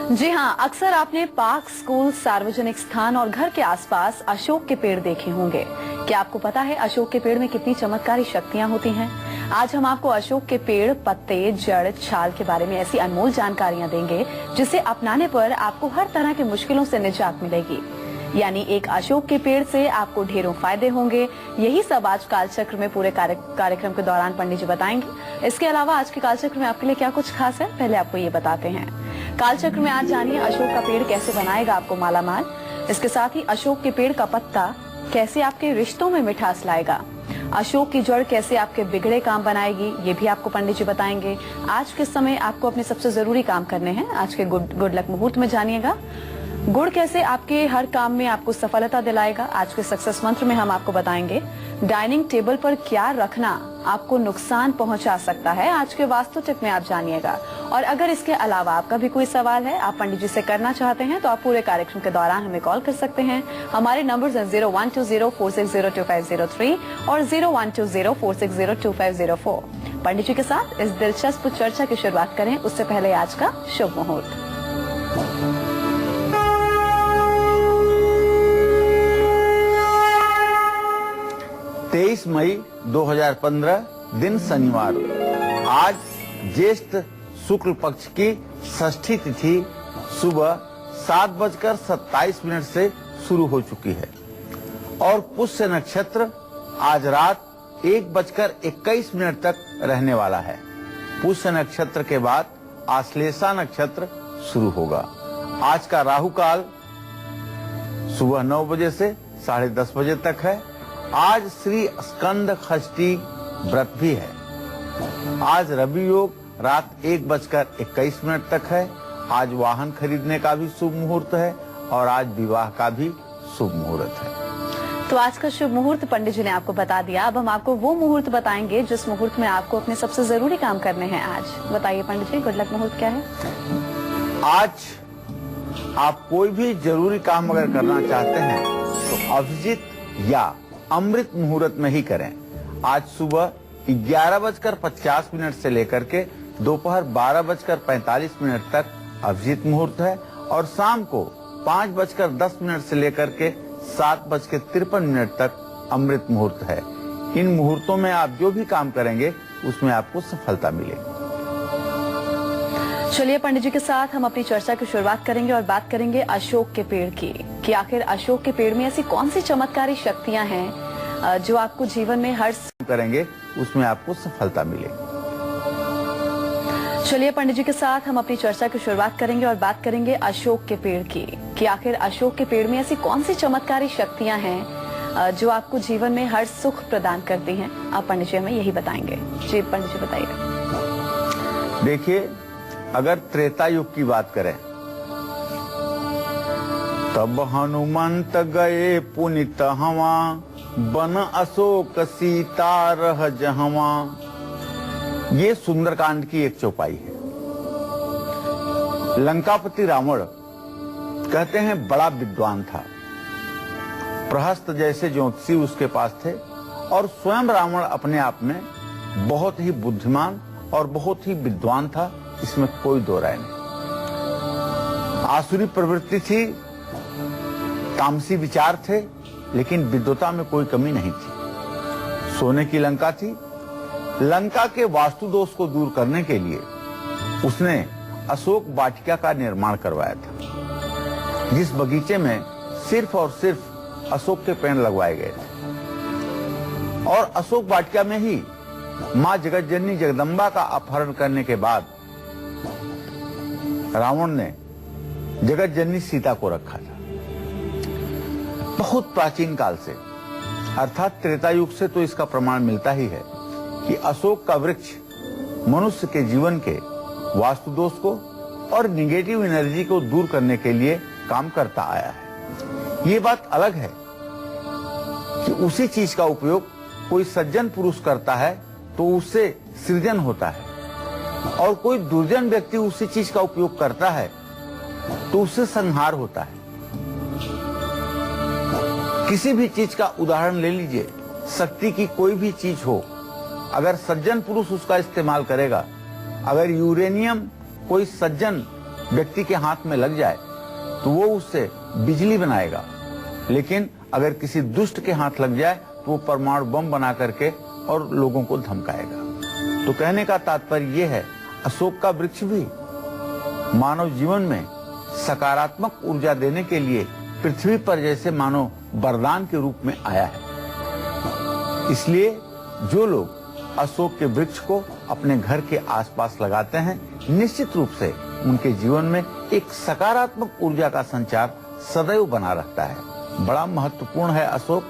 जी हाँ, अक्सर आपने पार्क, स्कूल, सार्वजनिक स्थान और घर के आसपास अशोक के पेड़ देखे होंगे। क्या आपको पता है अशोक के पेड़ में कितनी चमत्कारी शक्तियाँ होती हैं? आज हम आपको अशोक के पेड़, पत्ते, जड़, छाल के बारे में ऐसी अनमोल जानकारियाँ देंगे जिसे अपनाने पर आपको हर तरह की मुश्किलों से निजात मिलेगी। यानी एक अशोक के पेड़ से आपको ढेरों फायदे होंगे। यही सब आज कालचक्र में पूरे कार्यक्रम के दौरान पंडित जी बताएंगे। इसके अलावा आज के कालचक्र में आपके लिए क्या कुछ खास है, पहले आपको ये बताते हैं। कालचक्र में आज जानिए अशोक का पेड़ कैसे बनाएगा आपको मालामाल। इसके साथ ही अशोक के पेड़ का पत्ता कैसे आपके रिश्तों में मिठास लाएगा। अशोक की जड़ कैसे आपके बिगड़े काम बनाएगी, ये भी आपको पंडित जी बताएंगे। आज के समय आपको अपने सबसे जरूरी काम करने हैं। आज के गुड लक मुहूर्त में जानिएगा गुड़ कैसे आपके हर काम में आपको सफलता दिलाएगा। आज के सक्सेस मंत्र में हम आपको बताएंगे डाइनिंग टेबल पर क्या रखना आपको नुकसान पहुंचा सकता है। आज के वास्तु टिप में आप जानिएगा। और अगर इसके अलावा आपका भी कोई सवाल है, आप पंडित जी से करना चाहते हैं, तो आप पूरे कार्यक्रम के दौरान हमें कॉल कर सकते हैं। हमारे नंबर हैं 012046025003 और 012046025004। पंडित जी के साथ इस दिलचस्प चर्चा की शुरुआत करें उससे पहले आज का शुभ मुहूर्त। 23 मई 2015 दिन शनिवार। आज ज्येष्ठ शुक्ल पक्ष की षष्ठी तिथि सुबह 7:27 से शुरू हो चुकी है और पुष्य नक्षत्र आज रात 1:21 तक रहने वाला है। पुष्य नक्षत्र के बाद आश्लेषा नक्षत्र शुरू होगा। आज का राहु काल सुबह 9 बजे से 10:30 बजे तक है। आज श्री स्कंद षष्ठी व्रत भी है। आज रवि योग रात 1:21 तक है। आज वाहन खरीदने का भी शुभ मुहूर्त है और आज विवाह का भी शुभ मुहूर्त है। तो आज का शुभ मुहूर्त पंडित जी ने आपको बता दिया। अब हम आपको वो मुहूर्त बताएंगे जिस मुहूर्त में आपको अपने सबसे जरूरी काम करने हैं। आज बताइए पंडित जी, गुड लक मुहूर्त क्या है? आज आप कोई भी जरूरी काम अगर करना चाहते हैं तो अभिजीत या अमृत मुहूर्त में ही करें। आज सुबह 11:50 से लेकर के दोपहर 12:45 तक अभिजीत मुहूर्त है और शाम को 5:10 से लेकर के 7:53 तक अमृत मुहूर्त है। इन मुहूर्तों में आप जो भी काम करेंगे उसमें आपको सफलता मिलेगी। चलिए पंडित जी के साथ हम अपनी चर्चा की शुरुआत करेंगे और बात करेंगे अशोक के पेड़ की कि आखिर अशोक के पेड़ में ऐसी कौन सी चमत्कारी शक्तियां हैं जो आपको जीवन में हर करेंगे उसमें आपको सफलता मिलेगी। चलिए पंडित जी के साथ हम अपनी चर्चा की शुरुआत करेंगे और बात करेंगे अशोक के पेड़ की कि आखिर अशोक के पेड़ में ऐसी कौन सी चमत्कारी शक्तियां हैं जो आपको जीवन में हर सुख प्रदान करती हैं। आप पंडित जी हमें यही बताएंगे। जी पंडित जी बताइए। देखिए, अगर त्रेता युग की बात करें तब हनुमंत गए पुनित हवा बन अशोक सीता रह जहवा। ये सुंदरकांड की एक चौपाई है। लंकापति रावण कहते हैं बड़ा विद्वान था। प्रहस्त जैसे ज्योतिषी उसके पास थे और स्वयं रावण अपने आप में बहुत ही बुद्धिमान और बहुत ही विद्वान था, इसमें कोई दो राय नहीं। आसुरी प्रवृत्ति थी, तामसी विचार थे, लेकिन विद्वता में कोई कमी नहीं थी। सोने की लंका थी। लंका के वास्तु दोष को दूर करने के लिए उसने अशोक वाटिका का निर्माण करवाया था, जिस बगीचे में सिर्फ और सिर्फ अशोक के पेड़ लगवाए गए थे। और अशोक वाटिका में ही मां जगतजननी जगदम्बा का अपहरण करने के बाद रावण ने जगतजननी सीता को रखा था। बहुत प्राचीन काल से, अर्थात त्रेता युग से तो इसका प्रमाण मिलता ही है कि अशोक का वृक्ष मनुष्य के जीवन के वास्तु दोष को और निगेटिव एनर्जी को दूर करने के लिए काम करता आया है। ये बात अलग है कि उसी चीज का उपयोग कोई सज्जन पुरुष करता है तो उससे सृजन होता है, और कोई दुर्जन व्यक्ति उसी चीज का उपयोग करता है तो उससे संहार होता है। किसी भी चीज का उदाहरण ले लीजिए, शक्ति की कोई भी चीज हो, अगर सज्जन पुरुष उसका इस्तेमाल करेगा, अगर यूरेनियम कोई सज्जन व्यक्ति के हाथ में लग जाए तो वो उससे बिजली बनाएगा, लेकिन अगर किसी दुष्ट के हाथ लग जाए तो वो परमाणु बम बना करके और लोगों को धमकाएगा। तो कहने का तात्पर्य ये है, अशोक का वृक्ष भी मानव जीवन में सकारात्मक ऊर्जा देने के लिए पृथ्वी पर जैसे मानो वरदान के रूप में आया है। इसलिए जो लोग अशोक के वृक्ष को अपने घर के आसपास लगाते हैं, निश्चित रूप से उनके जीवन में एक सकारात्मक ऊर्जा का संचार सदैव बना रहता है। बड़ा महत्वपूर्ण है अशोक,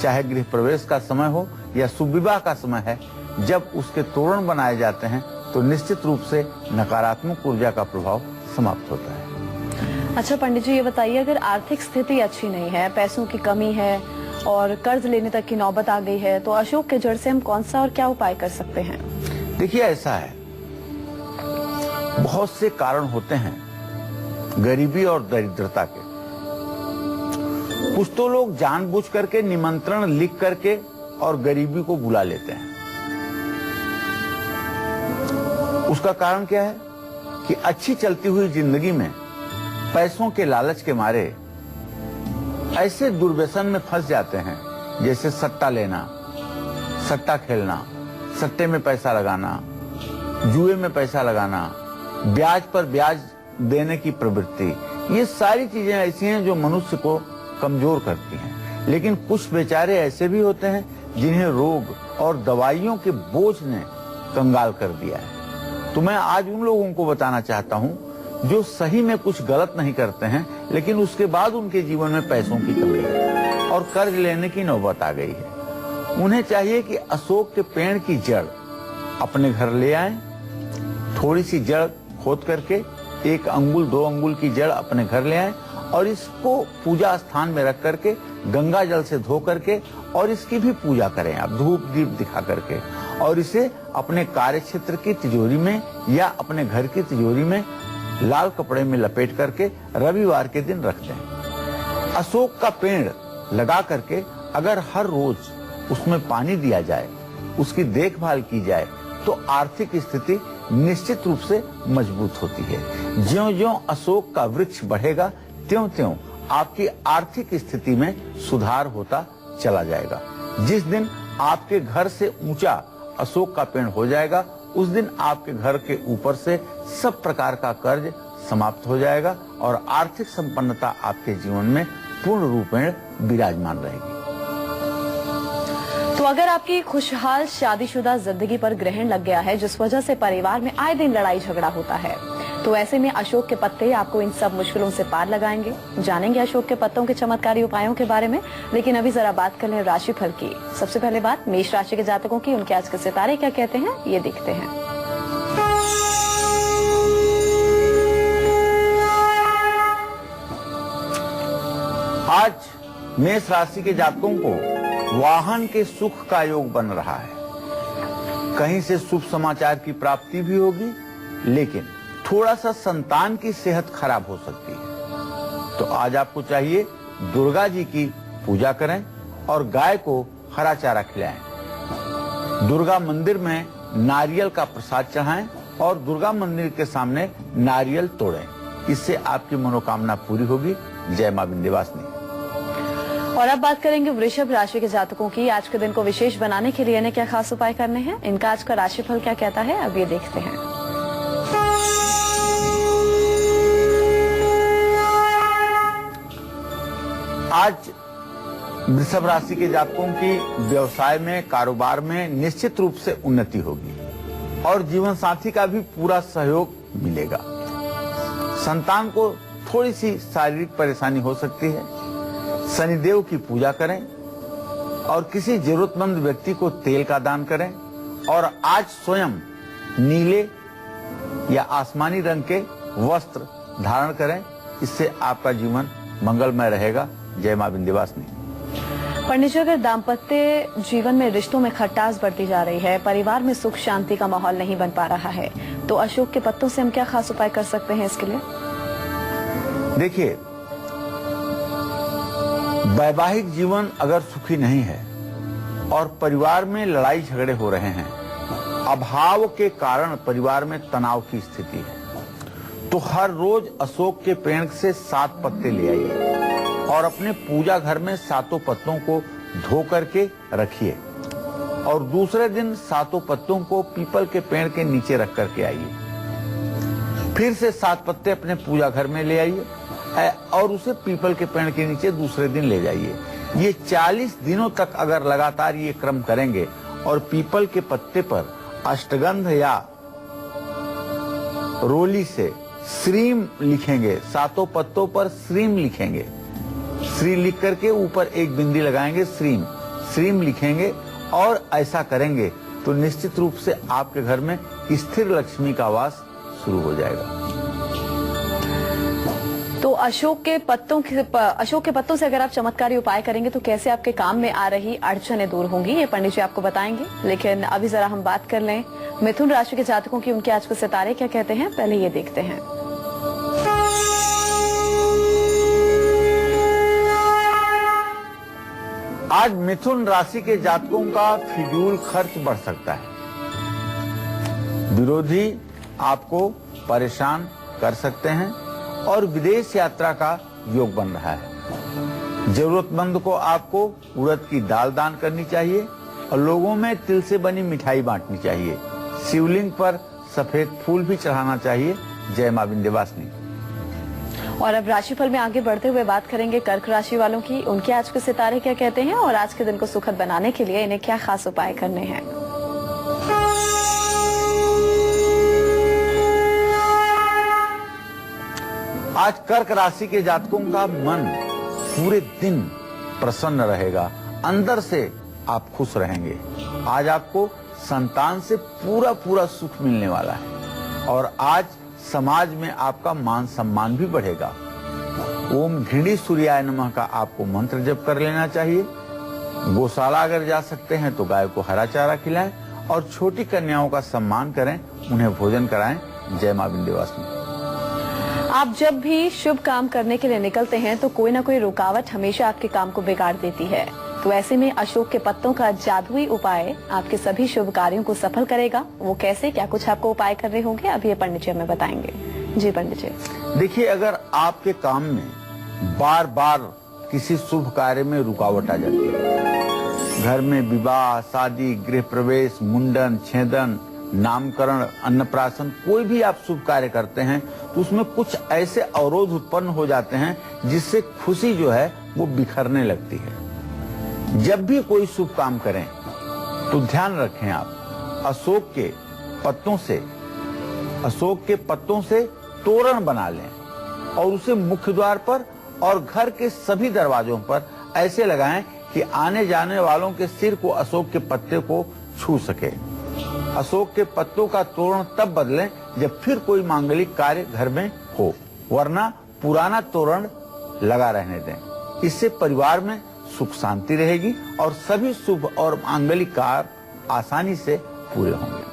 चाहे गृह प्रवेश का समय हो या शुभ विवाह का समय है, जब उसके तोरण बनाए जाते हैं तो निश्चित रूप से नकारात्मक ऊर्जा का प्रभाव समाप्त होता है। अच्छा पंडित जी, ये बताइए, अगर आर्थिक स्थिति अच्छी नहीं है, पैसों की कमी है और कर्ज लेने तक की नौबत आ गई है, तो अशोक के जड़ से हम कौन सा और क्या उपाय कर सकते हैं? देखिए, ऐसा है, बहुत से कारण होते हैं गरीबी और दरिद्रता के। कुछ तो लोग जानबूझ करके निमंत्रण लिख करके और गरीबी को बुला लेते हैं। उसका कारण क्या है कि अच्छी चलती हुई जिंदगी में पैसों के लालच के मारे ऐसे दुर्व्यसन में फंस जाते हैं, जैसे सट्टा लेना, सट्टा खेलना, सट्टे में पैसा लगाना, जुए में पैसा लगाना, ब्याज पर ब्याज देने की प्रवृत्ति। ये सारी चीजें ऐसी हैं जो मनुष्य को कमजोर करती हैं। लेकिन कुछ बेचारे ऐसे भी होते हैं जिन्हें रोग और दवाइयों के बोझ ने कंगाल कर दिया है। तो मैं आज उन लोगों को बताना चाहता हूं जो सही में कुछ गलत नहीं करते हैं, लेकिन उसके बाद उनके जीवन में पैसों की कमी है और कर्ज लेने की नौबत आ गई है। उन्हें चाहिए कि अशोक के पेड़ की जड़ अपने घर ले आएं, थोड़ी सी जड़ खोद करके 1 अंगुल 2 अंगुल की जड़ अपने घर ले आएं और इसको पूजा स्थान में रख करके गंगा जल से धो करके और इसकी भी पूजा करें आप, धूप दीप दिखा करके, और इसे अपने कार्य क्षेत्र की तिजोरी में या अपने घर की तिजोरी में लाल कपड़े में लपेट करके रविवार के दिन रख दें। अशोक का पेड़ लगा करके अगर हर रोज उसमें पानी दिया जाए, उसकी देखभाल की जाए, तो आर्थिक स्थिति निश्चित रूप से मजबूत होती है। ज्यों-ज्यों अशोक का वृक्ष बढ़ेगा, त्यों-त्यों आपकी आर्थिक स्थिति में सुधार होता चला जाएगा। जिस दिन आपके घर से ऊंचा अशोक का पेड़ हो जाएगा, उस दिन आपके घर के ऊपर से सब प्रकार का कर्ज समाप्त हो जाएगा और आर्थिक संपन्नता आपके जीवन में पूर्ण रूप में विराजमान रहेगी। तो अगर आपकी खुशहाल शादीशुदा जिंदगी पर ग्रहण लग गया है, जिस वजह से परिवार में आए दिन लड़ाई झगड़ा होता है, तो ऐसे में अशोक के पत्ते आपको इन सब मुश्किलों से पार लगाएंगे। जानेंगे अशोक के पत्तों के चमत्कारी उपायों के बारे में, लेकिन अभी जरा बात कर लें राशिफल की। सबसे पहले बात मेष राशि के जातकों की, उनके आज के सितारे क्या कहते हैं, ये देखते हैं। आज मेष राशि के जातकों को वाहन के सुख का योग बन रहा है। कहीं से शुभ समाचार की प्राप्ति भी होगी, लेकिन थोड़ा सा संतान की सेहत खराब हो सकती है। तो आज आपको चाहिए दुर्गा जी की पूजा करें और गाय को हरा चारा खिलाएं। दुर्गा मंदिर में नारियल का प्रसाद चढ़ाएं और दुर्गा मंदिर के सामने नारियल तोड़ें। इससे आपकी मनोकामना पूरी होगी। जय मां विंध्यवासिनी। और अब बात करेंगे वृषभ राशि के जातकों की। आज के दिन को विशेष बनाने के लिए इन्हें क्या खास उपाय करने हैं, इनका आज का राशिफल क्या कहता है, अब ये देखते हैं। आज वृषभ राशि के जातकों की व्यवसाय में, कारोबार में निश्चित रूप से उन्नति होगी और जीवन साथी का भी पूरा सहयोग मिलेगा। संतान को थोड़ी सी शारीरिक परेशानी हो सकती है। शनिदेव की पूजा करें और किसी जरूरतमंद व्यक्ति को तेल का दान करें और आज स्वयं नीले या आसमानी रंग के वस्त्र धारण करें। इससे आपका जीवन मंगलमय रहेगा। जय मां विंध्यवासिनी। पंडित जी, अगर दाम्पत्य जीवन में रिश्तों में खटास बढ़ती जा रही है, परिवार में सुख शांति का माहौल नहीं बन पा रहा है, तो अशोक के पत्तों से हम क्या खास उपाय कर सकते हैं इसके लिए? देखिए, वैवाहिक जीवन अगर सुखी नहीं है और परिवार में लड़ाई झगड़े हो रहे हैं, अभाव के कारण परिवार में तनाव की स्थिति है, तो हर रोज अशोक के पेड़ से 7 पत्ते ले आइए और अपने पूजा घर में 7 पत्तों को धो करके रखिए और दूसरे दिन 7 पत्तों को पीपल के पेड़ के नीचे रख करके आइए। फिर से 7 पत्ते अपने पूजा घर में ले आइए और उसे पीपल के पेड़ के नीचे दूसरे दिन ले जाइए। ये 40 दिनों तक अगर लगातार ये क्रम करेंगे और पीपल के पत्ते पर अष्टगंध या रोली से श्रीम लिखेंगे, 7 पत्तों पर श्रीम लिखेंगे, श्री लिख करके ऊपर एक बिंदी लगाएंगे, श्रीम लिखेंगे और ऐसा करेंगे तो निश्चित रूप से आपके घर में स्थिर लक्ष्मी का वास शुरू हो जाएगा। तो अशोक के पत्तों से अगर आप चमत्कारी उपाय करेंगे तो कैसे आपके काम में आ रही अड़चनें दूर होंगी, ये पंडित जी आपको बताएंगे। लेकिन अभी जरा हम बात कर लें मिथुन राशि के जातकों की, उनके आज के सितारे क्या कहते हैं, पहले ये देखते हैं। आज मिथुन राशि के जातकों का फिजूल खर्च बढ़ सकता है। विरोधी आपको परेशान कर सकते हैं और विदेश यात्रा का योग बन रहा है। जरूरतमंद को आपको उड़द की दाल दान करनी चाहिए और लोगों में तिल से बनी मिठाई बांटनी चाहिए। शिवलिंग पर सफेद फूल भी चढ़ाना चाहिए। जय मां विंध्यवासिनी। और अब राशिफल में आगे बढ़ते हुए बात करेंगे कर्क राशि वालों की, उनके आज के सितारे क्या कहते हैं और आज के दिन को सुखद बनाने के लिए इन्हें क्या खास उपाय करने हैं। आज कर्क राशि के जातकों का मन पूरे दिन प्रसन्न रहेगा, अंदर से आप खुश रहेंगे। आज आपको संतान से पूरा सुख मिलने वाला है और आज समाज में आपका मान सम्मान भी बढ़ेगा। ओम घृणी सूर्याय नमः का आपको मंत्र जप कर लेना चाहिए। गौशाला अगर जा सकते हैं तो गाय को हरा चारा खिलाएं और छोटी कन्याओं का सम्मान करें, उन्हें भोजन कराएं। जय मां विंध्यवासिनी। आप जब भी शुभ काम करने के लिए निकलते हैं तो कोई ना कोई रुकावट हमेशा आपके काम को बिगाड़ देती है। तो ऐसे में अशोक के पत्तों का जादुई उपाय आपके सभी शुभ कार्यों को सफल करेगा। वो कैसे, क्या कुछ आपको उपाय करने होंगे, अभी ये पंडित जी हमें बताएंगे। जी पंडित जी। देखिए, अगर आपके काम में बार बार किसी शुभ कार्य में रुकावट आ जाती है, घर में विवाह, शादी, गृह प्रवेश, मुंडन, छेदन, नामकरण, अन्नप्राशन, कोई भी आप शुभ कार्य करते हैं तो उसमें कुछ ऐसे अवरोध उत्पन्न हो जाते हैं जिससे खुशी जो है वो बिखरने लगती है। जब भी कोई शुभ काम करें तो ध्यान रखें, आप अशोक के पत्तों से तोरण बना लें और उसे मुख्य द्वार पर और घर के सभी दरवाजों पर ऐसे लगाएं कि आने जाने वालों के सिर को अशोक के पत्ते को छू सके। अशोक के पत्तों का तोरण तब बदलें जब फिर कोई मांगलिक कार्य घर में हो, वरना पुराना तोरण लगा रहने दें। इससे परिवार में सुख शांति रहेगी और सभी शुभ और मांगलिक कार्य आसानी से पूरे होंगे।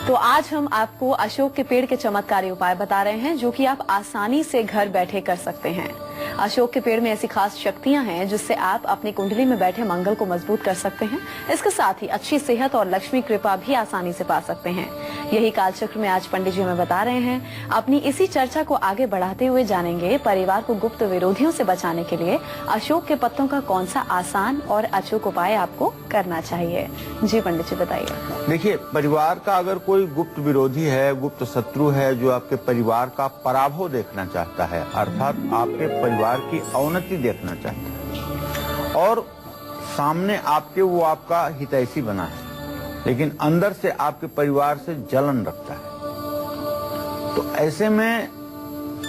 तो आज हम आपको अशोक के पेड़ के चमत्कारी उपाय बता रहे हैं जो कि आप आसानी से घर बैठे कर सकते हैं। अशोक के पेड़ में ऐसी खास शक्तियां हैं जिससे आप अपनी कुंडली में बैठे मंगल को मजबूत कर सकते हैं। इसके साथ ही अच्छी सेहत और लक्ष्मी कृपा भी आसानी से पा सकते हैं। यही कालचक्र में आज पंडित जी हमें बता रहे हैं। अपनी इसी चर्चा को आगे बढ़ाते हुए जानेंगे परिवार को गुप्त विरोधियों से बचाने के लिए अशोक के पत्तों का कौन सा आसान और अचूक उपाय आपको करना चाहिए। जी पंडित जी बताइए। देखिए, परिवार का अगर कोई गुप्त विरोधी है, गुप्त शत्रु है जो आपके परिवार का पराभव देखना चाहता है, अर्थात आपके परिवार की अवनति देखना चाहता है और सामने आपके वो आपका हितैषी बना है लेकिन अंदर से आपके परिवार से जलन रखता है, तो ऐसे में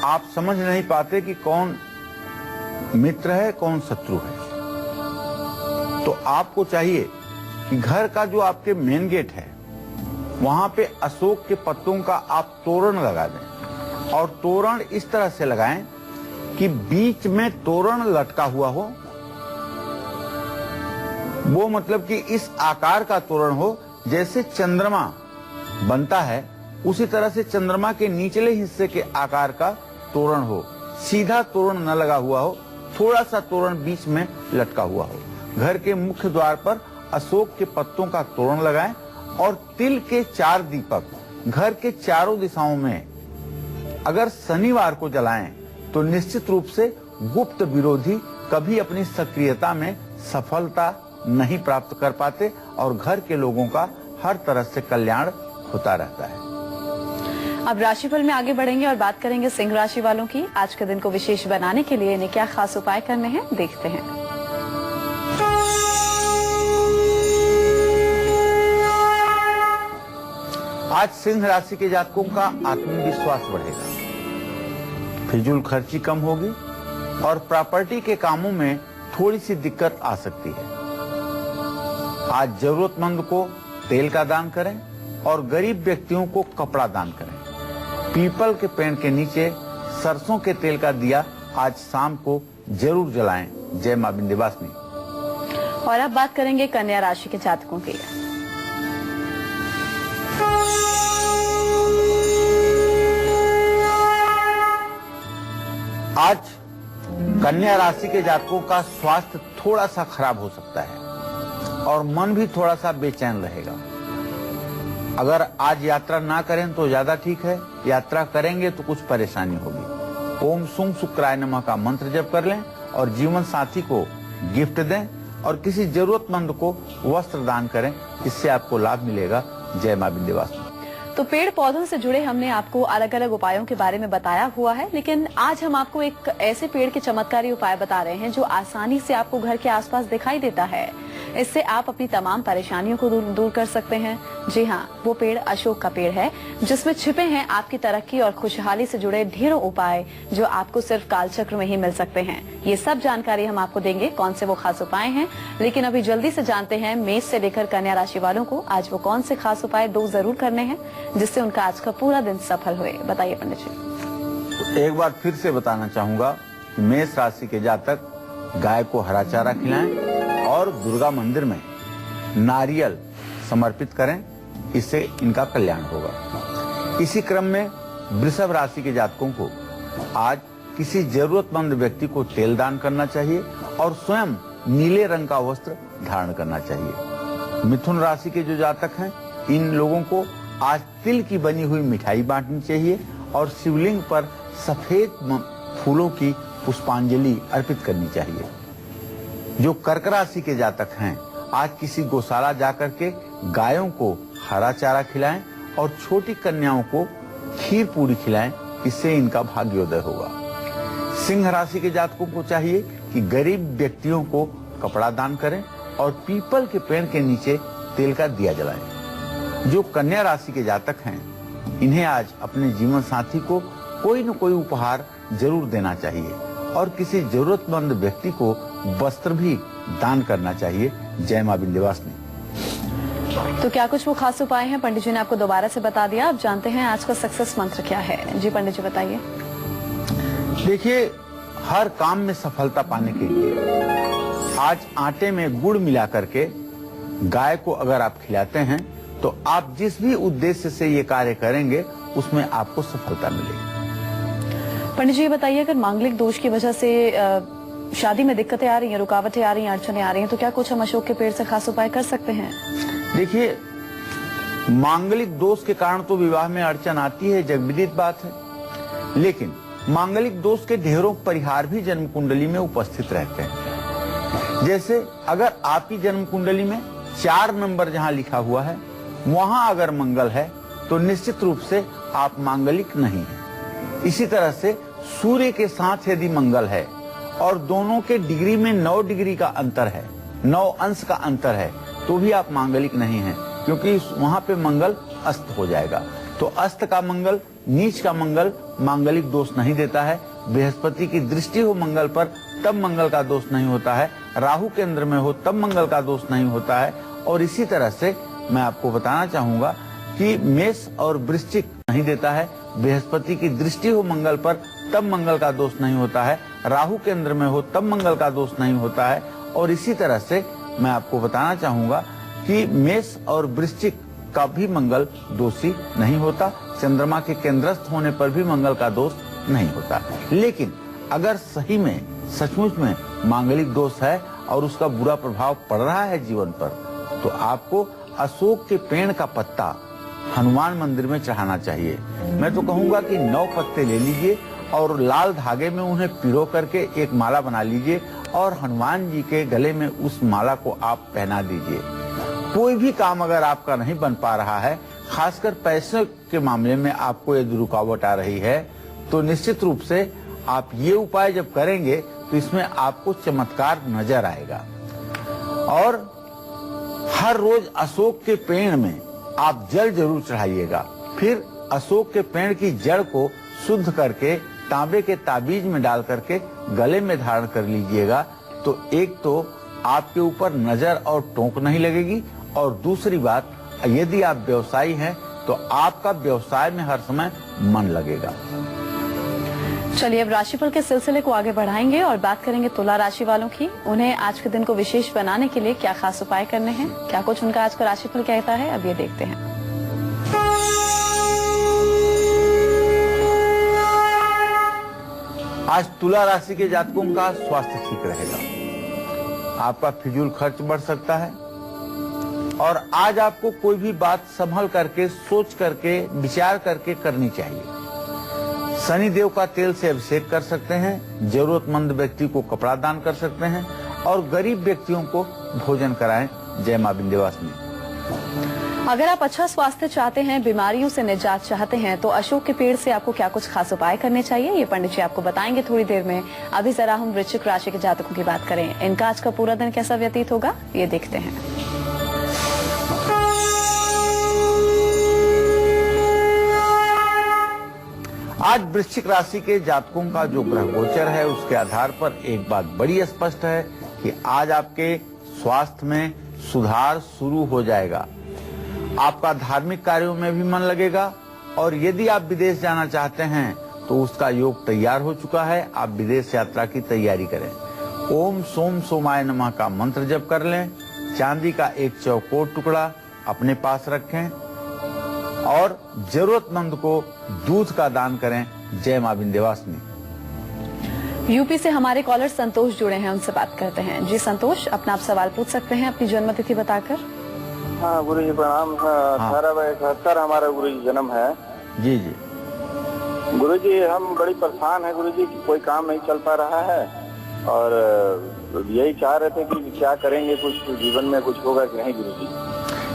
आप समझ नहीं पाते कि कौन मित्र है कौन शत्रु है। तो आपको चाहिए कि घर का जो आपके मेन गेट है वहां पे अशोक के पत्तों का आप तोरण लगा दें और तोरण इस तरह से लगाएं कि बीच में तोरण लटका हुआ हो, वो मतलब कि इस आकार का तोरण हो जैसे चंद्रमा बनता है उसी तरह से चंद्रमा के निचले हिस्से के आकार का तोरण हो। सीधा तोरण न लगा हुआ हो, थोड़ा सा तोरण बीच में लटका हुआ हो। घर के मुख्य द्वार पर अशोक के पत्तों का तोरण लगाएं और तिल के 4 दीपक घर के चारों दिशाओं में अगर शनिवार को जलाएं तो निश्चित रूप से गुप्त विरोधी कभी अपनी सक्रियता में सफलता नहीं प्राप्त कर पाते और घर के लोगों का हर तरह से कल्याण होता रहता है। अब राशिफल में आगे बढ़ेंगे और बात करेंगे सिंह राशि वालों की। आज के दिन को विशेष बनाने के लिए इन्हें क्या खास उपाय करने हैं, देखते हैं। आज सिंह राशि के जातकों का आत्मविश्वास बढ़ेगा, फिजूल खर्ची कम होगी और प्रॉपर्टी के कामों में थोड़ी सी दिक्कत आ सकती है। आज जरूरतमंद को तेल का दान करें और गरीब व्यक्तियों को कपड़ा दान करें। पीपल के पेड़ के नीचे सरसों के तेल का दिया आज शाम को जरूर जलाएं। जय मां विंध्यवासिनी। और अब बात करेंगे कन्या राशि के जातकों की। आज कन्या राशि के जातकों का स्वास्थ्य थोड़ा सा खराब हो सकता है और मन भी थोड़ा सा बेचैन रहेगा। अगर आज यात्रा ना करें तो ज्यादा ठीक है, यात्रा करेंगे तो कुछ परेशानी होगी। ओम सुंग शुक्राय नमः का मंत्र जप कर लें और जीवन साथी को गिफ्ट दें और किसी जरूरतमंद को वस्त्र दान करें, इससे आपको लाभ मिलेगा। जय मां विंध्यवासिनी। तो पेड़ पौधों से जुड़े हमने आपको अलग अलग उपायों के बारे में बताया हुआ है, लेकिन आज हम आपको एक ऐसे पेड़ के चमत्कारी उपाय बता रहे हैं जो आसानी से आपको घर के आसपास दिखाई देता है। इससे आप अपनी तमाम परेशानियों को दूर कर सकते हैं। जी हाँ, वो पेड़ अशोक का पेड़ है जिसमें छिपे हैं आपकी तरक्की और खुशहाली से जुड़े ढेरों उपाय जो आपको सिर्फ कालचक्र में ही मिल सकते हैं। ये सब जानकारी हम आपको देंगे, कौन से वो खास उपाय हैं। लेकिन अभी जल्दी से जानते हैं मेष से लेकर कन्या राशि वालों को आज वो कौन से खास उपाय जरूर करने हैं जिससे उनका आज का पूरा दिन सफल हुए। बताइए पंडित जी। एक बार फिर से बताना चाहूंगा कि मेष राशि के जातक गाय को हरा चारा खिलाएं और दुर्गा मंदिर में नारियल समर्पित करें, इससे इनका कल्याण होगा। इसी क्रम में वृषभ राशि के जातकों को आज किसी जरूरतमंद व्यक्ति को तेल दान करना चाहिए और स्वयं नीले रंग का वस्त्र धारण करना चाहिए। मिथुन राशि के जो जातक हैं, इन लोगों को आज तिल की बनी हुई मिठाई बांटनी चाहिए और शिवलिंग पर सफेद फूलों की पुष्पांजलि अर्पित करनी चाहिए। जो कर्क राशि के जातक हैं, आज किसी गौशाला जाकर के गायों को हरा चारा खिलाएं और छोटी कन्याओं को खीर पूरी खिलाएं, इससे इनका भाग्योदय होगा। सिंह राशि के जातकों को चाहिए कि गरीब व्यक्तियों को कपड़ा दान करें और पीपल के पेड़ के नीचे तेल का दिया जलाएं। जो कन्या राशि के जातक हैं, इन्हें आज अपने जीवन साथी को कोई न कोई उपहार जरूर देना चाहिए और किसी जरूरतमंद व्यक्ति को वस्त्र भी दान करना चाहिए। जय मां विंध्यवासिनी। तो क्या कुछ वो खास उपाय हैं पंडित जी ने आपको दोबारा से बता दिया। अब जानते हैं आज का सक्सेस मंत्र क्या है। जी पंडित जी बताइए। देखिए, हर काम में सफलता पाने के लिए आज आटे में गुड़ मिला करके गाय को अगर आप खिलाते हैं तो आप जिस भी उद्देश्य से ये कार्य करेंगे उसमें आपको सफलता मिलेगी। पंडित जी ये बताइए, अगर मांगलिक दोष की वजह से शादी में दिक्कतें आ रही हैं, रुकावटें आ रही हैं, अड़चनें आ रही हैं, तो क्या कुछ हम अशोक के पेड़ से खास उपाय कर सकते हैं? देखिए, मांगलिक दोष के कारण तो विवाह में अड़चन आती है, जगविदित बात है, लेकिन मांगलिक दोष के ढेरों परिहार भी जन्म कुंडली में उपस्थित रहते हैं। जैसे अगर आपकी जन्म कुंडली में 4 नंबर जहां लिखा हुआ है वहां अगर मंगल है तो निश्चित रूप से आप मांगलिक नहीं हैं। इसी तरह से सूर्य के साथ यदि मंगल है और दोनों के डिग्री में 9 डिग्री का अंतर है, 9 अंश का अंतर है, तो भी आप मांगलिक नहीं हैं, क्योंकि वहां पे मंगल अस्त हो जाएगा। तो अस्त का मंगल, नीच का मंगल मांगलिक दोष नहीं देता है। बृहस्पति की दृष्टि हो मंगल पर तब मंगल का दोष नहीं होता है, राहु केंद्र में हो तब मंगल का दोष नहीं होता है। और इसी तरह से मैं आपको बताना चाहूंगा कि मेष और वृश्चिक नहीं देता है, बृहस्पति की दृष्टि हो मंगल पर तब मंगल का दोष नहीं होता है, राहु केंद्र में हो तब मंगल का दोष नहीं होता है। और इसी तरह से मैं आपको बताना चाहूंगा कि मेष और वृश्चिक का भी मंगल दोषी नहीं होता, चंद्रमा के केंद्रस्थ होने पर भी मंगल का दोष नहीं होता। लेकिन अगर सही में सचमुच में मांगलिक दोष है और उसका बुरा प्रभाव पड़ रहा है जीवन पर, तो आपको अशोक के पेड़ का पत्ता हनुमान मंदिर में चढ़ाना चाहिए। मैं तो कहूंगा कि 9 पत्ते ले लीजिए और लाल धागे में उन्हें पिरो करके एक माला बना लीजिए और हनुमान जी के गले में उस माला को आप पहना दीजिए। कोई भी काम अगर आपका नहीं बन पा रहा है, खासकर पैसे के मामले में आपको यदि रुकावट आ रही है, तो निश्चित रूप से आप ये उपाय जब करेंगे तो इसमें आपको चमत्कार नजर आएगा। और हर रोज अशोक के पेड़ में आप जल जरूर चढ़ाइएगा। फिर अशोक के पेड़ की जड़ को शुद्ध करके तांबे के ताबीज में डाल करके गले में धारण कर लीजिएगा। तो एक तो आपके ऊपर नजर और टोंक नहीं लगेगी, और दूसरी बात, यदि आप व्यवसायी हैं तो आपका व्यवसाय में हर समय मन लगेगा। चलिए अब राशिफल के सिलसिले को आगे बढ़ाएंगे और बात करेंगे तुला राशि वालों की। उन्हें आज के दिन को विशेष बनाने के लिए क्या खास उपाय करने हैं, क्या कुछ उनका आज का राशिफल कहता है, अब ये देखते हैं। आज तुला राशि के जातकों का स्वास्थ्य ठीक रहेगा। आपका फिजूल खर्च बढ़ सकता है और आज आपको कोई भी बात संभल करके, सोच करके, विचार करके करनी चाहिए। शनि देव का तेल से अभिषेक कर सकते हैं, जरूरतमंद व्यक्ति को कपड़ा दान कर सकते हैं और गरीब व्यक्तियों को भोजन कराएं। जय मां विंध्यवासिनी। अगर आप अच्छा स्वास्थ्य चाहते हैं, बीमारियों से निजात चाहते हैं, तो अशोक के पेड़ से आपको क्या कुछ खास उपाय करने चाहिए, ये पंडित जी आपको बताएंगे थोड़ी देर में। अभी जरा हम वृश्चिक राशि के जातकों की बात करें। इनका आज का पूरा दिन कैसा व्यतीत होगा, ये देखते हैं। आज वृश्चिक राशि के जातकों का जो ग्रह गोचर है, उसके आधार पर एक बात बड़ी स्पष्ट है कि आज आपके स्वास्थ्य में सुधार शुरू हो जाएगा। आपका धार्मिक कार्यों में भी मन लगेगा और यदि आप विदेश जाना चाहते हैं तो उसका योग तैयार हो चुका है। आप विदेश यात्रा की तैयारी करें। ओम सोम सोमाय नमः का मंत्र जप कर लें। चांदी का एक चौकोर टुकड़ा अपने पास रखें और जरूरतमंद को दूध का दान करें। जय मां विंध्यवासिनी। यूपी से हमारे कॉलर संतोष जुड़े हैं, उनसे बात करते हैं। जी संतोष, अपना आप सवाल पूछ सकते हैं अपनी जन्म तिथि बताकर। हाँ गुरु जी प्रणाम। 18/71 हमारा गुरु जी जन्म है। जी जी गुरु जी, हम बड़ी परेशान है गुरु जी, कोई काम नहीं चल पा रहा है और यही चाह रहे थे कि क्या करेंगे, कुछ जीवन में कुछ होगा कि नहीं गुरु जी।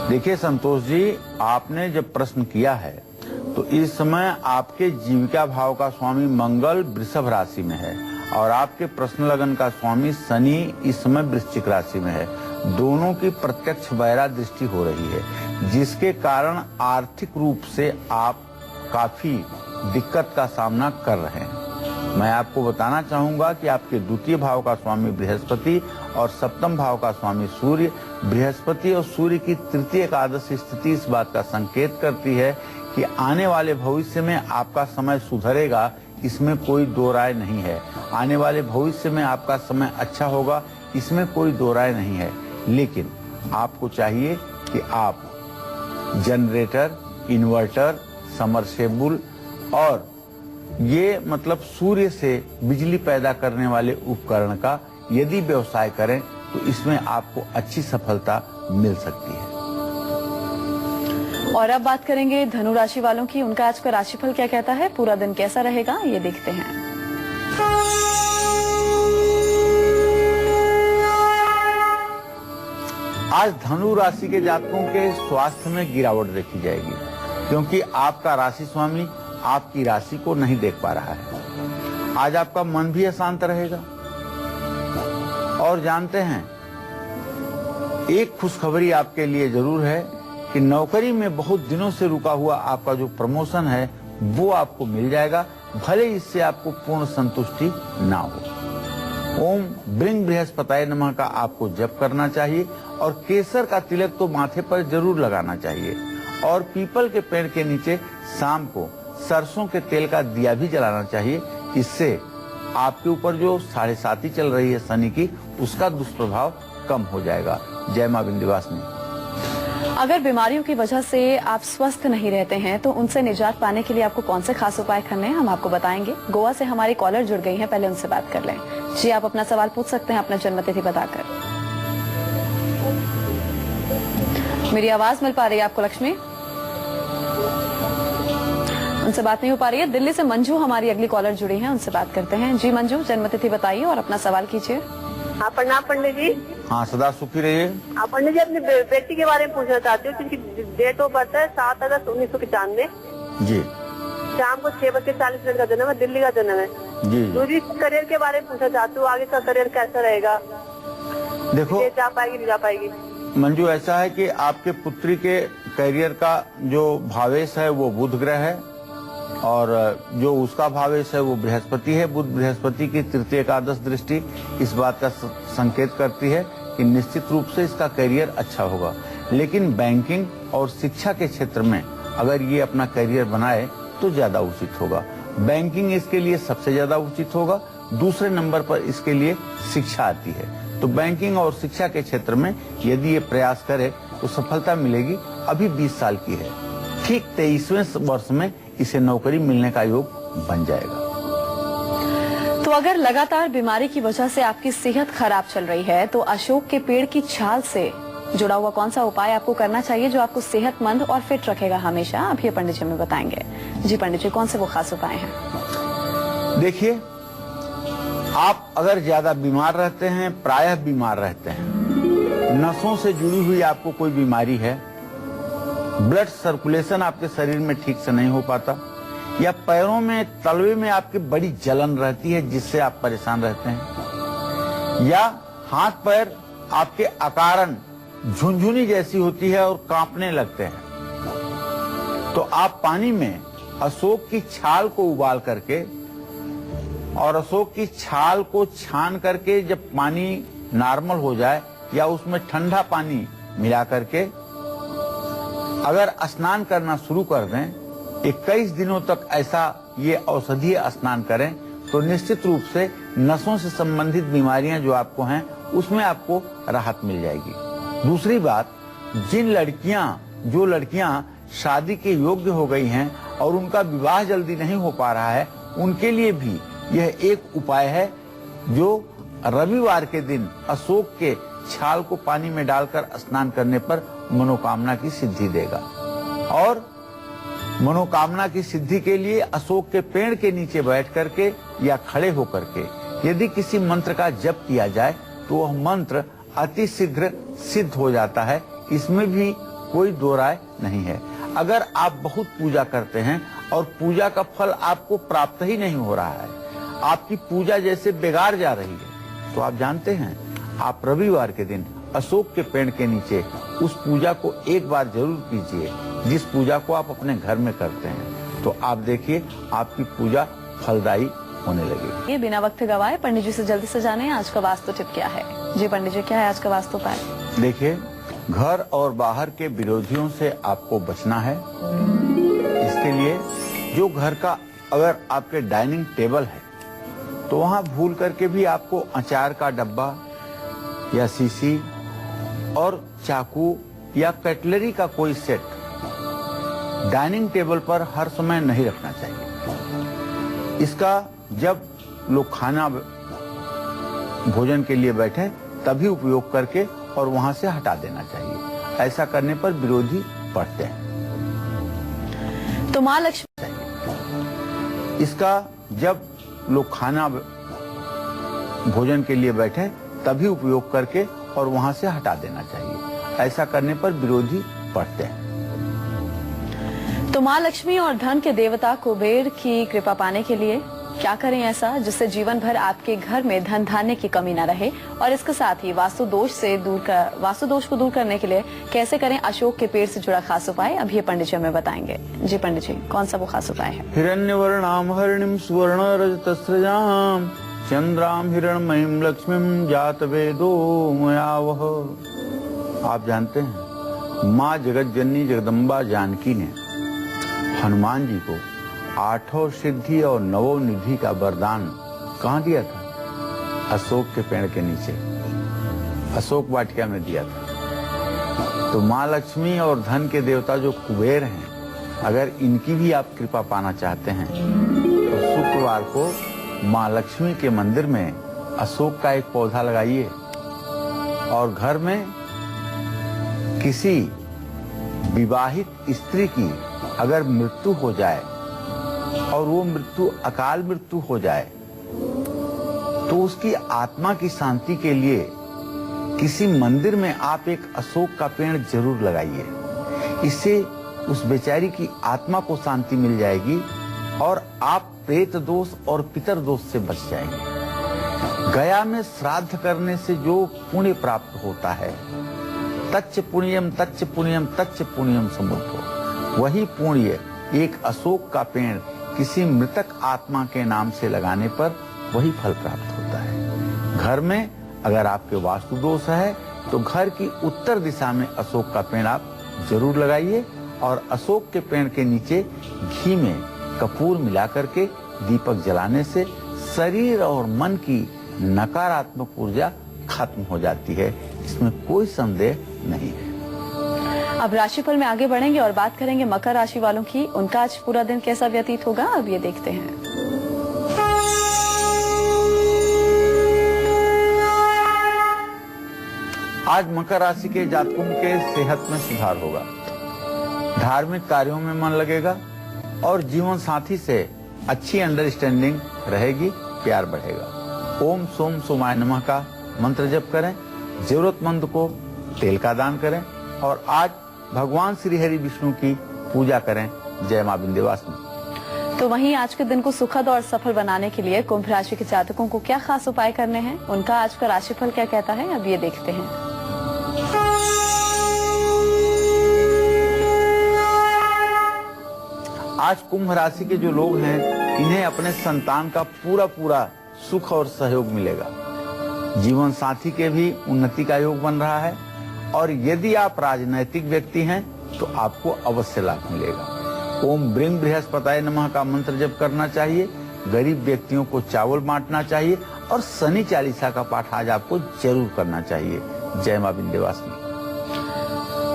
देखिए संतोष जी, आपने जब प्रश्न किया है तो इस समय आपके जीविका भाव का स्वामी मंगल वृषभ राशि में है और आपके प्रश्न लगन का स्वामी शनि इस समय वृश्चिक राशि में है। दोनों की प्रत्यक्ष वैरा दृष्टि हो रही है, जिसके कारण आर्थिक रूप से आप काफी दिक्कत का सामना कर रहे हैं। मैं आपको बताना चाहूंगा कि आपके द्वितीय भाव का स्वामी बृहस्पति और सप्तम भाव का स्वामी सूर्य, बृहस्पति और सूर्य की तृतीय एकादश स्थिति इस बात का संकेत करती है कि आने वाले भविष्य में आपका समय सुधरेगा, इसमें कोई दो राय नहीं है। आने वाले भविष्य में आपका समय अच्छा होगा, इसमें कोई दो राय नहीं है। लेकिन आपको चाहिए कि आप जनरेटर, इन्वर्टर, समरसेबुल और ये मतलब सूर्य से बिजली पैदा करने वाले उपकरण का यदि व्यवसाय करें तो इसमें आपको अच्छी सफलता मिल सकती है। और अब बात करेंगे धनु राशि वालों की। उनका आज का राशिफल क्या कहता है, पूरा दिन कैसा रहेगा, ये देखते हैं। आज धनु राशि के जातकों के स्वास्थ्य में गिरावट देखी जाएगी, क्योंकि आपका राशि स्वामी आपकी राशि को नहीं देख पा रहा है। आज आपका मन भी अशांत रहेगा। और जानते हैं, एक खुशखबरी आपके लिए जरूर है कि नौकरी में बहुत दिनों से रुका हुआ आपका जो प्रमोशन है वो आपको मिल जाएगा, भले इससे आपको पूर्ण संतुष्टि ना हो। ओम ब्रिंग बृहस्पताय नमः का आपको जप करना चाहिए और केसर का तिलक तो माथे पर जरूर लगाना चाहिए और पीपल के पेड़ के नीचे शाम को सरसों के तेल का दिया भी जलाना चाहिए। इससे आपके ऊपर जो 7.5 चल रही है शनि की, उसका दुष्प्रभाव कम हो जाएगा। जय मां विंध्यवासिनी। अगर बीमारियों की वजह से आप स्वस्थ नहीं रहते हैं तो उनसे निजात पाने के लिए आपको कौन से खास उपाय करने हैं, हम आपको बताएंगे। गोवा से हमारी कॉलर जुड़ गई हैं, पहले उनसे बात कर लें। जी, आप अपना सवाल पूछ सकते हैं अपना जन्म तिथि बताकर। मेरी आवाज मिल पा रही है आपको लक्ष्मी? उनसे बात नहीं हो पा रही है। दिल्ली से मंजू हमारी अगली कॉलर जुड़ी हैं, उनसे बात करते हैं। जी मंजू, जन्मतिथि बताइए और अपना सवाल कीजिए। हाँ, प्रणाम पंडित जी। हाँ, सदा सुखी रहिए। पंडित जी, अपनी बेटी के बारे में पूछना चाहती हूँ, जिनकी डेट ऑफ बर्थ है 7 अगस्त 1995। जी। शाम को 6:40 का जन्म है, दिल्ली का जन्म है। जी। दूसरी करियर के बारे में पूछना चाहती हूँ, आगे का करियर कैसा रहेगा, देखो जा पाएगी नहीं जा पाएगी। मंजू, ऐसा है कि आपके पुत्री के करियर का जो भावेश है वो बुध ग्रह है, और जो उसका भावेश है वो बृहस्पति है। बुध बृहस्पति की तृतीय एकादश दृष्टि इस बात का संकेत करती है कि निश्चित रूप से इसका करियर अच्छा होगा। लेकिन बैंकिंग और शिक्षा के क्षेत्र में अगर ये अपना करियर बनाए तो ज्यादा उचित होगा। बैंकिंग इसके लिए सबसे ज्यादा उचित होगा, दूसरे नंबर पर इसके लिए शिक्षा आती है। तो बैंकिंग और शिक्षा के क्षेत्र में यदि ये प्रयास करे तो सफलता मिलेगी। अभी 20 साल की है, ठीक 23वें वर्ष में इसे नौकरी मिलने का योग बन जाएगा। तो अगर लगातार बीमारी की वजह से आपकी सेहत खराब चल रही है तो अशोक के पेड़ की छाल से जुड़ा हुआ कौन सा उपाय आपको करना चाहिए जो आपको सेहतमंद और फिट रखेगा हमेशा, अब ये पंडित जी हमें बताएंगे। जी पंडित जी, कौन से वो खास उपाय हैं? देखिए, आप अगर ज्यादा बीमार रहते हैं, प्रायः बीमार रहते हैं, नसों से जुड़ी हुई आपको कोई बीमारी है, ब्लड सर्कुलेशन आपके शरीर में ठीक से नहीं हो पाता, या पैरों में तलवे में आपकी बड़ी जलन रहती है जिससे आप परेशान रहते हैं, या हाथ पैर आपके अकारण झुनझुनी जैसी होती है और कांपने लगते हैं, तो आप पानी में अशोक की छाल को उबाल करके और अशोक की छाल को छान करके जब पानी नॉर्मल हो जाए या उसमें ठंडा पानी मिला करके अगर स्नान करना शुरू कर दें, 21 दिनों तक ऐसा ये औषधीय स्नान करें तो निश्चित रूप से नसों से संबंधित बीमारियां जो आपको हैं उसमें आपको राहत मिल जाएगी। दूसरी बात, जो लड़कियां शादी के योग्य हो गई हैं और उनका विवाह जल्दी नहीं हो पा रहा है, उनके लिए भी यह एक उपाय है जो रविवार के दिन अशोक के छाल को पानी में डालकर स्नान करने पर मनोकामना की सिद्धि देगा। और मनोकामना की सिद्धि के लिए अशोक के पेड़ के नीचे बैठ करके या खड़े होकर के यदि किसी मंत्र का जप किया जाए तो वह मंत्र अति शीघ्र सिद्ध हो जाता है, इसमें भी कोई दो राय नहीं है। अगर आप बहुत पूजा करते हैं और पूजा का फल आपको प्राप्त ही नहीं हो रहा है, आपकी पूजा जैसे बेकार जा रही है, तो आप जानते हैं आप रविवार के दिन अशोक के पेड़ के नीचे उस पूजा को एक बार जरूर कीजिए, जिस पूजा को आप अपने घर में करते हैं, तो आप देखिए आपकी पूजा फलदायी होने लगेगी। ये बिना वक्त गवाए पंडित जी से जल्दी से जाने आज का वास्तु टिप क्या है। जी पंडित जी, क्या है आज का वास्तु उपाय? देखिए, घर और बाहर के विरोधियों से आपको बचना है। इसके लिए जो घर का अगर आपके डाइनिंग टेबल है तो वहां भूल करके भी आपको अचार का डब्बा या शीशी और चाकू या कटलरी का कोई सेट डाइनिंग टेबल पर हर समय नहीं रखना चाहिए। इसका जब लोग खाना भोजन के लिए बैठे तभी उपयोग करके और वहां से हटा देना चाहिए। ऐसा करने पर विरोधी बढ़ते हैं। तो माँ लक्ष्मी, इसका जब लोग खाना भोजन के लिए बैठे तभी उपयोग करके और वहां से हटा देना चाहिए। ऐसा करने पर विरोधी बढ़ते हैं। तो माँ लक्ष्मी और धन के देवता कुबेर की कृपा पाने के लिए क्या करें ऐसा जिससे जीवन भर आपके घर में धन धान्य की कमी न रहे, और इसके साथ ही वास्तु दोष को दूर करने के लिए कैसे करें अशोक के पेड़ से जुड़ा खास उपाय, अब ये पंडित जी हमें बताएंगे। जी पंडित जी, कौन सा वो खास उपाय है? हिरण्यवर्णाम हरिणीम सुवर्ण रजतस्रजाम चंद्राम हिरणमयीम लक्ष्मीम जात वेदो मयावह। आप जानते हैं माँ जगत जननी जगदम्बा जानकी ने हनुमान जी को 8 सिद्धि और 9 निधि का वरदान कहाँ दिया था? अशोक के पेड़ के नीचे, अशोक वाटिका में दिया था। तो माँ लक्ष्मी और धन के देवता जो कुबेर हैं, अगर इनकी भी आप कृपा पाना चाहते हैं तो शुक्रवार को माँ लक्ष्मी के मंदिर में अशोक का एक पौधा लगाइए और घर में किसी विवाहित स्त्री की अगर मृत्यु हो जाए और वो मृत्यु अकाल मृत्यु हो जाए तो उसकी आत्मा की शांति के लिए किसी मंदिर में आप एक अशोक का पेड़ जरूर लगाइए। इससे उस बेचारी की आत्मा को शांति मिल जाएगी और आप प्रेत दोष और पितर दोष से बच जाएंगे। गया में श्राद्ध करने से जो पुण्य प्राप्त होता है, तच्च पुण्यम तच्च पुण्यम तच्च पुण्यम समुद्धो, वही पुण्य एक अशोक का पेड़ किसी मृतक आत्मा के नाम से लगाने पर वही फल प्राप्त होता है। घर में अगर आपके वास्तु दोष है तो घर की उत्तर दिशा में अशोक का पेड़ आप जरूर लगाइए और अशोक के पेड़ के नीचे घी में कपूर मिला करके दीपक जलाने से शरीर और मन की नकारात्मक ऊर्जा खत्म हो जाती है। इसमें कोई संदेह नहीं है। अब राशिफल में आगे बढ़ेंगे और बात करेंगे मकर राशि वालों की। उनका आज पूरा दिन कैसा व्यतीत होगा, अब ये देखते हैं। आज मकर राशि के जातकों के सेहत में सुधार होगा, धार्मिक कार्यों में मन लगेगा और जीवन साथी से अच्छी अंडरस्टैंडिंग रहेगी, प्यार बढ़ेगा। ओम सोम सोमाय नमः का मंत्र जप करें, जरूरतमंद को तेल का दान करें और आज भगवान श्री हरि विष्णु की पूजा करें। जय मां विंध्यवासिनी। तो वहीं आज के दिन को सुखद और सफल बनाने के लिए कुंभ राशि के जातकों को क्या खास उपाय करने हैं, उनका आज का राशिफल क्या कहता है, अब ये देखते हैं। आज कुंभ राशि के जो लोग हैं, इन्हें अपने संतान का पूरा सुख और सहयोग मिलेगा। जीवन साथी के भी उन्नति का योग बन रहा है और यदि आप राजनैतिक व्यक्ति हैं तो आपको अवश्य लाभ मिलेगा। ओम ब्रीं बृहस्पताय नमः का मंत्र जप करना चाहिए, गरीब व्यक्तियों को चावल बांटना चाहिए और शनि चालीसा का पाठ आज आपको जरूर करना चाहिए। जय मां विंध्यवासिनी।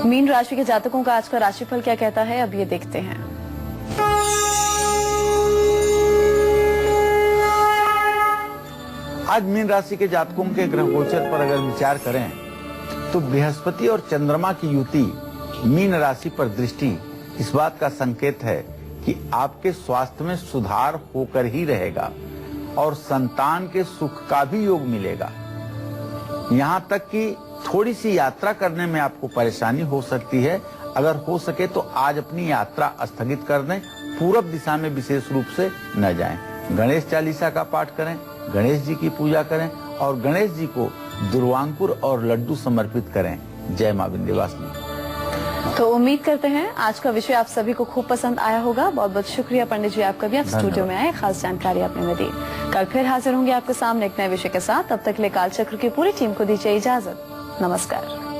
मीन राशि के जातकों का आज का राशिफल क्या कहता है, अब ये देखते हैं। आज मीन राशि के जातकों के ग्रह गोचर पर अगर विचार करें तो बृहस्पति और चंद्रमा की युति मीन राशि पर दृष्टि इस बात का संकेत है कि आपके स्वास्थ्य में सुधार होकर ही रहेगा और संतान के सुख का भी योग मिलेगा। यहाँ तक कि थोड़ी सी यात्रा करने में आपको परेशानी हो सकती है। अगर हो सके तो आज अपनी यात्रा स्थगित कर दें, पूरब दिशा में विशेष रूप से न जाएं। गणेश चालीसा का पाठ करें, गणेश जी की पूजा करें और गणेश जी को दुर्वांकुर और लड्डू समर्पित करें। जय मां विंध्यवासिनी। तो उम्मीद करते हैं आज का विषय आप सभी को खूब पसंद आया होगा। बहुत बहुत शुक्रिया पंडित जी आपका भी, आप स्टूडियो में आए, खास जानकारी आपने में दी। कल फिर हाजिर होंगे आपके सामने एक नए विषय के साथ। तब तक के लिए कालचक्र की पूरी टीम को दीजिए इजाजत। नमस्कार।